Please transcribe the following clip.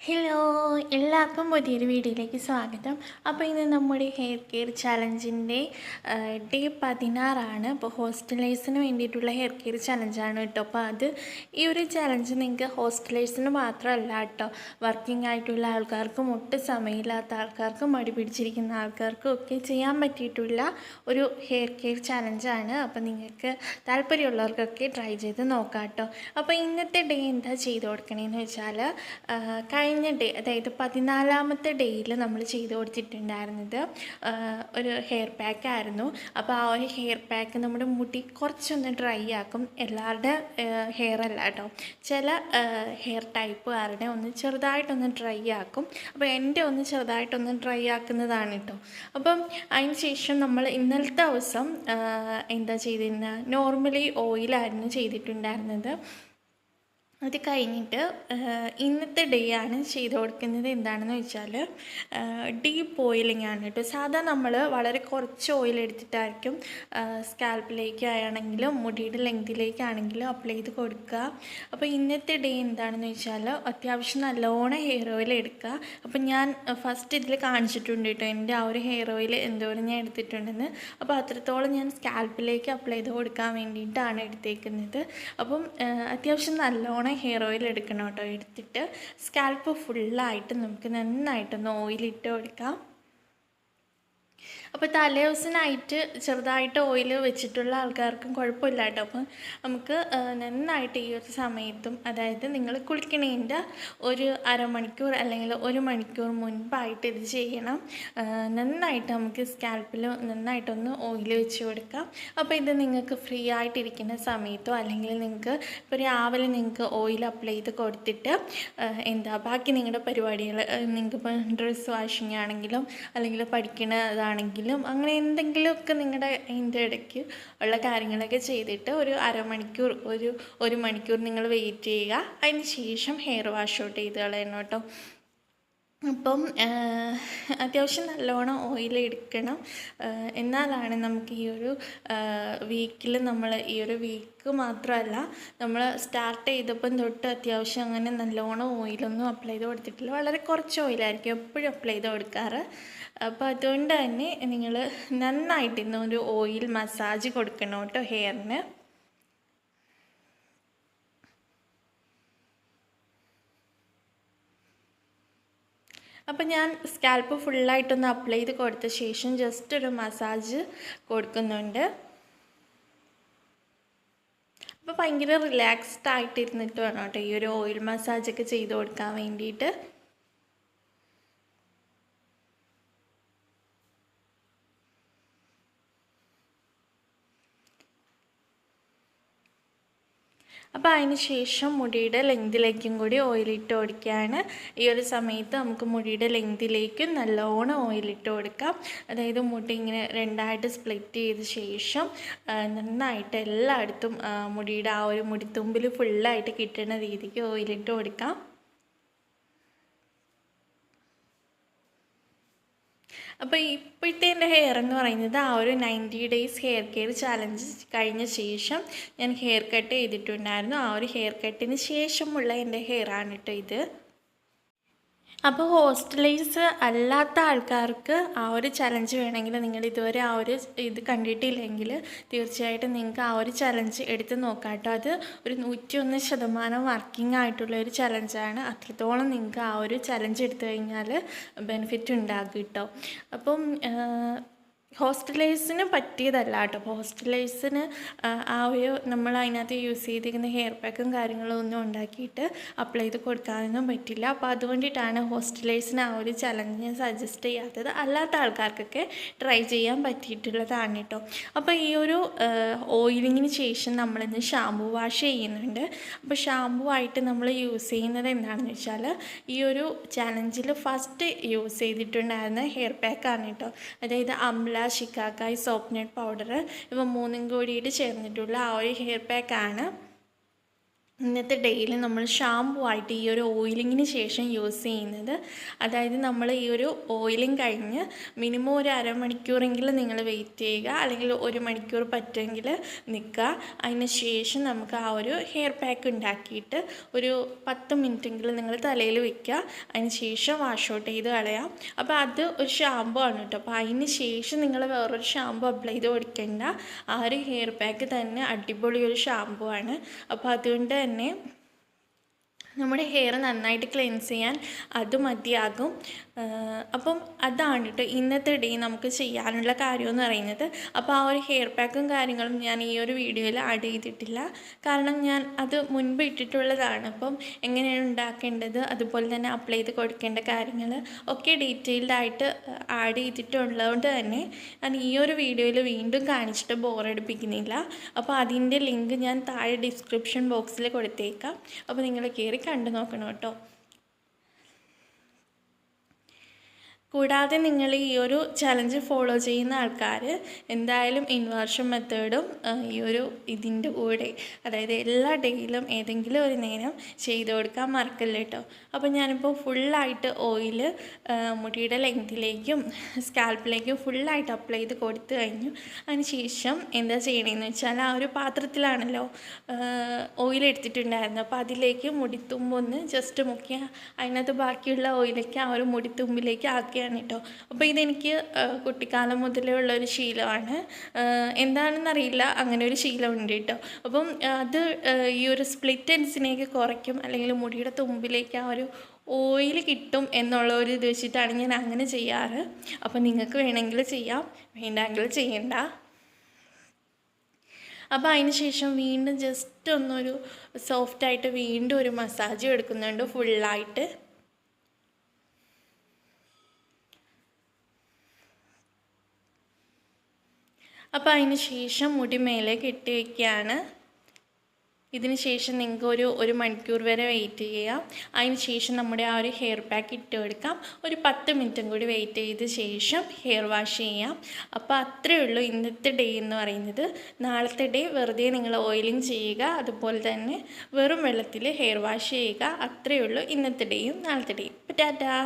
Hello, എല്ലാവർക്കും പുതിയൊരു വീഡിയോയിലേക്ക് സ്വാഗതം. അപ്പോൾ ഇന്ന് നമ്മുടെ ഹെയർ കെയർ ചലഞ്ചിൻ്റെ ഡേ 16 അപ്പോൾ ഹോസ്റ്റലേഴ്സിന് വേണ്ടിയിട്ടുള്ള ഹെയർ കെയർ ചലഞ്ചാണ് കേട്ടോ. അപ്പോൾ ഈ ഒരു ചലഞ്ച് നിങ്ങൾക്ക് ഹോസ്റ്റലേഴ്സിന് മാത്രമല്ല കേട്ടോ, വർക്കിംഗ് ആയിട്ടുള്ള ആൾക്കാർക്കും ഒട്ടും സമയമില്ലാത്ത ആൾക്കാർക്കും മടി പിടിച്ചിരിക്കുന്ന ആൾക്കാർക്കും ഒക്കെ ചെയ്യാൻ പറ്റിയിട്ടുള്ള ഒരു ഹെയർ കെയർ ചലഞ്ചാണ്. അപ്പോൾ നിങ്ങൾക്ക് താല്പര്യമുള്ളവർക്കൊക്കെ ട്രൈ ചെയ്ത് നോക്കാം കേട്ടോ. അപ്പോൾ ഇന്നത്തെ ഡേ എന്താ ചെയ്ത് കൊടുക്കണേന്ന് വെച്ചാൽ കഴിഞ്ഞ ഡേ, അതായത് 14ാമത്തെ ഡേയിൽ നമ്മൾ ചെയ്ത് കൊടുത്തിട്ടുണ്ടായിരുന്നത് ഒരു ഹെയർ പാക്ക് ആയിരുന്നു. അപ്പോൾ ആ ഒരു ഹെയർ പാക്ക് നമ്മുടെ മുടി കുറച്ചൊന്ന് ഡ്രൈ ആക്കും. എല്ലാവരുടെ ഹെയർ അല്ല കേട്ടോ, ചില ഹെയർ ടൈപ്പുകാരുടെ ഒന്ന് ചെറുതായിട്ടൊന്ന് ഡ്രൈ ആക്കും. അപ്പോൾ എൻ്റെ ഒന്ന് ചെറുതായിട്ടൊന്ന് ഡ്രൈ ആക്കുന്നതാണ് കേട്ടോ. അപ്പം അതിന് ശേഷം നമ്മൾ ഇന്നലത്തെ ദിവസം എന്താ ചെയ്തിരുന്നത്, നോർമലി ഓയിലായിരുന്നു ചെയ്തിട്ടുണ്ടായിരുന്നത്. അത് കഴിഞ്ഞിട്ട് ഇന്നത്തെ ഡേ ആണ് ചെയ്ത് കൊടുക്കുന്നത്. എന്താണെന്ന് വെച്ചാൽ ഡീപ്പ് ഓയിലിംഗ് ആണ് കേട്ടോ. സാധാരണ നമ്മൾ വളരെ കുറച്ച് ഓയിൽ എടുത്തിട്ടായിരിക്കും സ്കാൽപ്പിലേക്കാണെങ്കിലും മുടിയുടെ ലെങ്തിലേക്കാണെങ്കിലും അപ്ലൈ ചെയ്ത് കൊടുക്കുക. അപ്പോൾ ഇന്നത്തെ ഡേ എന്താണെന്ന് വെച്ചാൽ അത്യാവശ്യം നല്ലോണം ഹെയർ ഓയിൽ എടുക്കുക. അപ്പം ഞാൻ ഫസ്റ്റ് ഇതിൽ കാണിച്ചിട്ടുണ്ട് കേട്ടോ എൻ്റെ ആ ഒരു ഹെയർ ഓയിൽ എന്തോരം ഞാൻ എടുത്തിട്ടുണ്ടെന്ന്. അപ്പോൾ അത്രത്തോളം ഞാൻ സ്കാൽപ്പിലേക്ക് അപ്ലൈ ചെയ്ത് കൊടുക്കാൻ വേണ്ടിയിട്ടാണ് എടുത്തേക്കുന്നത്. അപ്പം അത്യാവശ്യം നല്ലോണം ഹെയർ ഓയിൽ എടുക്കണം കേട്ടോ. എടുത്തിട്ട് സ്കാൽപ്പ് ഫുള്ളായിട്ട് നമുക്ക് നന്നായിട്ടൊന്ന് ഓയിലിട്ട് കൊടുക്കാം. അപ്പോൾ തലേ ദിവസമായിട്ട് ചെറുതായിട്ട് ഓയിൽ വെച്ചിട്ടുള്ള ആൾക്കാർക്കും കുഴപ്പമില്ല കേട്ടോ. അപ്പം നമുക്ക് നന്നായിട്ട് ഈ ഒരു സമയത്തും, അതായത് നിങ്ങൾ കുളിക്കണേൻ്റെ ഒരു അരമണിക്കൂർ അല്ലെങ്കിൽ 1 മണിക്കൂർ മുൻപായിട്ട് ഇത് ചെയ്യണം. നന്നായിട്ട് നമുക്ക് സ്കാൽപ്പിൽ നന്നായിട്ടൊന്ന് ഓയിൽ വെച്ച് കൊടുക്കാം. അപ്പോൾ ഇത് നിങ്ങൾക്ക് ഫ്രീ ആയിട്ടിരിക്കുന്ന സമയത്തോ അല്ലെങ്കിൽ നിങ്ങൾക്ക് ഇപ്പോൾ രാവിലെ നിങ്ങൾക്ക് ഓയിൽ അപ്ലൈ ചെയ്ത് കൊടുത്തിട്ട് ബാക്കി നിങ്ങളുടെ പരിപാടികൾ, നിങ്ങൾക്കിപ്പോൾ ഡ്രസ്സ് വാഷിംഗ് ആണെങ്കിലും അല്ലെങ്കിൽ പഠിക്കുന്നതാണെങ്കിലും അങ്ങനെ എന്തെങ്കിലുമൊക്കെ നിങ്ങളുടെ അതിൻ്റെ ഇടയ്ക്ക് ഉള്ള കാര്യങ്ങളൊക്കെ ചെയ്തിട്ട് ഒരു അരമണിക്കൂർ, ഒരു മണിക്കൂർ നിങ്ങൾ വെയിറ്റ് ചെയ്യുക. അതിന് ശേഷം ഹെയർ വാഷ് ഔട്ട് ചെയ്ത് കളയണം കേട്ടോ. അപ്പം അത്യാവശ്യം നല്ലോണം ഓയിൽ എടുക്കണം. എന്നാലാണ് നമുക്ക് ഈ ഒരു വീക്കിൽ, നമ്മൾ ഈ ഒരു വീക്ക് മാത്രമല്ല, നമ്മൾ സ്റ്റാർട്ട് ചെയ്തപ്പം തൊട്ട് അത്യാവശ്യം അങ്ങനെ നല്ലോണം ഓയിലൊന്നും അപ്ലൈ ചെയ്ത് കൊടുത്തിട്ടില്ല. വളരെ കുറച്ച് ഓയിലായിരിക്കും എപ്പോഴും അപ്ലൈ ചെയ്ത് കൊടുക്കാറ്. അപ്പോൾ അതുകൊണ്ട് തന്നെ നിങ്ങൾ നന്നായിട്ട് ഇന്നൊരു ഓയിൽ മസാജ് കൊടുക്കണം കേട്ടോ ഹെയറിന്. അപ്പോൾ ഞാൻ സ്കാൽപ്പ് ഫുള്ളായിട്ടൊന്ന് അപ്ലൈ ചെയ്ത് കൊടുത്ത ശേഷം ജസ്റ്റ് ഒരു മസാജ് കൊടുക്കുന്നുണ്ട്. അപ്പോൾ ഭയങ്കര റിലാക്സ്ഡ് ആയിട്ടിരുന്നിട്ട് വേണം കേട്ടോ ഈ ഒരു ഓയിൽ മസാജൊക്കെ ചെയ്ത് കൊടുക്കാൻ വേണ്ടിയിട്ട്. അപ്പോൾ അതിന് ശേഷം മുടിയുടെ ലെങ്തിലേക്കും കൂടി ഓയിലിട്ട് കൊടുക്കുകയാണ്. ഈ ഒരു സമയത്ത് നമുക്ക് മുടിയുടെ ലെങ്തിലേക്കും നല്ലോണം ഓയിലിട്ട് കൊടുക്കാം. അതായത് മുടി ഇങ്ങനെ രണ്ടായിട്ട് സ്പ്ലിറ്റ് ചെയ്ത ശേഷം നന്നായിട്ട് എല്ലായിടത്തും മുടിയുടെ ആ ഒരു മുടിത്തുമ്പിൽ ഫുള്ളായിട്ട് കിട്ടുന്ന രീതിക്ക് ഓയിലിട്ട് കൊടുക്കാം. അപ്പോൾ ഇപ്പോഴത്തെ എൻ്റെ ഹെയർ എന്ന് പറയുന്നത് ആ ഒരു 90 ഡേയ്സ് ഹെയർ കെയർ ചലഞ്ച് കഴിഞ്ഞ ശേഷം ഞാൻ ഹെയർ കട്ട് ചെയ്തിട്ടുണ്ടായിരുന്നു. ആ ഒരു ഹെയർ കട്ടിന് ശേഷമുള്ള എൻ്റെ ഹെയറാണ് കേട്ടോ ഇത്. അപ്പോൾ ഹോസ്റ്റലൈസ് അല്ലാത്ത ആൾക്കാർക്ക് ആ ഒരു ചലഞ്ച് വേണമെങ്കിൽ, നിങ്ങൾ ഇതുവരെ ആ ഒരു ഇത് കണ്ടിട്ടില്ലെങ്കിൽ തീർച്ചയായിട്ടും നിങ്ങൾക്ക് ആ ഒരു ചലഞ്ച് എടുത്ത് നോക്കാം കേട്ടോ. അത് ഒരു 101% വർക്കിംഗ് ആയിട്ടുള്ള ഒരു ചലഞ്ചാണ്. അത്രത്തോളം നിങ്ങൾക്ക് ആ ഒരു ചലഞ്ച് എടുത്തു കഴിഞ്ഞാൽ ബെനിഫിറ്റ് ഉണ്ടാകും കേട്ടോ. അപ്പം ഹോസ്റ്റലേഴ്സിന് പറ്റിയതല്ല കേട്ടോ. അപ്പോൾ ഹോസ്റ്റലേഴ്സിന് ആ ഒരു നമ്മൾ അതിനകത്ത് യൂസ് ചെയ്തിരിക്കുന്ന ഹെയർ പാക്കും കാര്യങ്ങളും ഒന്നും ഉണ്ടാക്കിയിട്ട് അപ്ലൈ ചെയ്ത് കൊടുക്കാനൊന്നും പറ്റില്ല. അപ്പോൾ അതുകൊണ്ടിട്ടാണ് ഹോസ്റ്റലേഴ്സിന് ആ ഒരു ചലഞ്ച് സജസ്റ്റ് ചെയ്യാത്തത്. അല്ലാത്ത ആൾക്കാർക്കൊക്കെ ട്രൈ ചെയ്യാൻ പറ്റിയിട്ടുള്ളതാണ് കേട്ടോ. അപ്പോൾ ഈ ഒരു ഓയിലിങ്ങിന് ശേഷം നമ്മളിന്ന് ഷാമ്പു വാഷ് ചെയ്യുന്നുണ്ട്. അപ്പോൾ ഷാമ്പു ആയിട്ട് നമ്മൾ യൂസ് ചെയ്യുന്നത് എന്താണെന്ന് വെച്ചാൽ ഈ ഒരു ചലഞ്ചിൽ ഫസ്റ്റ് യൂസ് ചെയ്തിട്ടുണ്ടായിരുന്ന ഹെയർ പാക്കാണ് കേട്ടോ. അതായത് അംല, ഷിക്കാക്കായ്, സോപ്പ് നട്ട് പൗഡർ, ഇവ 3 കൂടിയിട്ട് ചേർന്നിട്ടുള്ള ആ ഒരു ഹെയർ പാക്കാണ്. ഇന്നത്തെ ഡേയിൽ നമ്മൾ ഷാമ്പു ആയിട്ട് ഈ ഒരു ഓയിലിങ്ങിന് ശേഷം യൂസ് ചെയ്യുന്നത്. അതായത് നമ്മൾ ഈ ഒരു ഓയിലിംഗ് കഴിഞ്ഞ് മിനിമം ഒരു അരമണിക്കൂറെങ്കിലും നിങ്ങൾ വെയിറ്റ് ചെയ്യുക, അല്ലെങ്കിൽ 1 മണിക്കൂർ പറ്റുമെങ്കിൽ നിൽക്കുക. അതിന് ശേഷം നമുക്ക് ആ ഒരു ഹെയർ പാക്ക് ഉണ്ടാക്കിയിട്ട് ഒരു 10 മിനിറ്റെങ്കിലും നിങ്ങൾ തലയിൽ വയ്ക്കുക. അതിന് ശേഷം വാഷ് ഔട്ട് ചെയ്ത് കളയാം. അപ്പോൾ അത് ഒരു ഷാമ്പു ആണ് കേട്ടോ. അപ്പോൾ അതിന് ശേഷം നിങ്ങൾ വേറൊരു ഷാമ്പു അപ്ലൈ ചെയ്ത് കൊടുക്കേണ്ട. ആ ഒരു ഹെയർ പാക്ക് തന്നെ അടിപൊളി ഒരു ഷാമ്പു ആണ്. അപ്പോൾ അതുകൊണ്ട് തന്നെ നമ്മുടെ ഹെയർ നന്നായിട്ട് ക്ലെൻസ് ചെയ്യാൻ അത് മതിയാകും. അപ്പം അതാണ് കേട്ടോ ഇന്നത്തെ ഡേ നമുക്ക് ചെയ്യാനുള്ള കാര്യമെന്ന് പറയുന്നത്. അപ്പോൾ ആ ഒരു ഹെയർ പാക്കും കാര്യങ്ങളും ഞാൻ ഈ ഒരു വീഡിയോയിൽ ആഡ് ചെയ്തിട്ടില്ല, കാരണം ഞാൻ അത് മുൻപ് ഇട്ടിട്ടുള്ളതാണ്. അപ്പം എങ്ങനെയാണ് ഉണ്ടാക്കേണ്ടത്, അതുപോലെ തന്നെ അപ്ലൈ ചെയ്ത് കൊടുക്കേണ്ട കാര്യങ്ങൾ ഒക്കെ ഡീറ്റെയിൽഡായിട്ട് ആഡ് ചെയ്തിട്ടുള്ളതുകൊണ്ട് തന്നെ ഞാൻ ഈ ഒരു വീഡിയോയിൽ വീണ്ടും കാണിച്ചിട്ട് ബോറടിപ്പിക്കുന്നില്ല. അപ്പോൾ അതിൻ്റെ ലിങ്ക് ഞാൻ താഴെ ഡിസ്ക്രിപ്ഷൻ ബോക്സിൽ കൊടുത്തേക്കാം. അപ്പോൾ നിങ്ങൾ കയറി കണ്ടു നോക്കണം കേട്ടോ. കൂടാതെ നിങ്ങൾ ഈ ഒരു ചലഞ്ച് ഫോളോ ചെയ്യുന്ന ആൾക്കാർ എന്തായാലും ഇൻവേർഷൻ മെത്തേഡും ഈ ഒരു ഇതിൻ്റെ കൂടെ, അതായത് എല്ലാ ഡേയിലും ഏതെങ്കിലും ഒരു നേരം ചെയ്ത് കൊടുക്കാൻ മറക്കല്ല കേട്ടോ. അപ്പോൾ ഞാനിപ്പോൾ ഫുള്ളായിട്ട് ഓയിൽ മുടിയുടെ ലെങ്തിലേക്കും സ്കാൽപ്പിലേക്കും ഫുള്ളായിട്ട് അപ്ലൈ ചെയ്ത് കൊടുത്തു കഴിഞ്ഞു. അതിന് ശേഷം എന്താ ചെയ്യണമെന്ന് വെച്ചാൽ ആ ഒരു പാത്രത്തിലാണല്ലോ ഓയിൽ എടുത്തിട്ടുണ്ടായിരുന്നത്, അപ്പോൾ അതിലേക്ക് മുടിത്തുമ്പൊന്ന് ജസ്റ്റ് മുക്കിയ അതിനകത്ത് ബാക്കിയുള്ള ഓയിലേക്ക് ആ ഒരു മുടിത്തുമ്പിലേക്ക് ആക്കിയ കേട്ടോ. അപ്പോൾ ഇതെനിക്ക് കുട്ടിക്കാലം മുതലേ ഉള്ളൊരു ശീലമാണ്. എന്താണെന്നറിയില്ല, അങ്ങനെ ഒരു ശീലമുണ്ട് കേട്ടോ. അപ്പം അത് ഈ ഒരു സ്പ്ലിറ്റ് എൻഡ്സിനെയൊക്കെ കുറയ്ക്കും, അല്ലെങ്കിൽ മുടിയുടെ തുമ്പിലേക്ക് ആ ഒരു ഓയിൽ കിട്ടും എന്നുള്ള ഒരു ഇത് വെച്ചിട്ടാണ് ഞാൻ അങ്ങനെ ചെയ്യാറ്. അപ്പോൾ നിങ്ങൾക്ക് വേണമെങ്കിൽ ചെയ്യാം, വേണ്ടെങ്കിൽ ചെയ്യണ്ട. അപ്പോൾ അതിന് ശേഷം വീണ്ടും ജസ്റ്റ് ഒന്നൊരു സോഫ്റ്റായിട്ട് വീണ്ടും ഒരു മസാജ് എടുക്കുന്നുണ്ട് ഫുള്ളായിട്ട്. അപ്പോൾ അതിന് ശേഷം മുടി മേലെ കെട്ടി വയ്ക്കുകയാണ്. ഇതിന് ശേഷം നിങ്ങൾക്ക് ഒരു മണിക്കൂർ വരെ വെയിറ്റ് ചെയ്യാം. അതിന് ശേഷം നമ്മുടെ ആ ഒരു ഹെയർ പാക്ക് ഇട്ട് കൊടുക്കാം. ഒരു 10 മിനിറ്റും കൂടി വെയിറ്റ് ചെയ്ത ശേഷം ഹെയർ വാഷ് ചെയ്യാം. അപ്പോൾ അത്രയേ ഉള്ളൂ ഇന്നത്തെ ഡേ എന്ന് പറയുന്നത്. നാളത്തെ ഡേ വെറുതെ നിങ്ങൾ ഓയിലിംഗ് ചെയ്യുക, അതുപോലെ തന്നെ വെറും വെള്ളത്തിൽ ഹെയർ വാഷ് ചെയ്യുക. അത്രയേ ഉള്ളൂ ഇന്നത്തെ ഡേയും നാളത്തെ ഡേയും. ടാറ്റാ.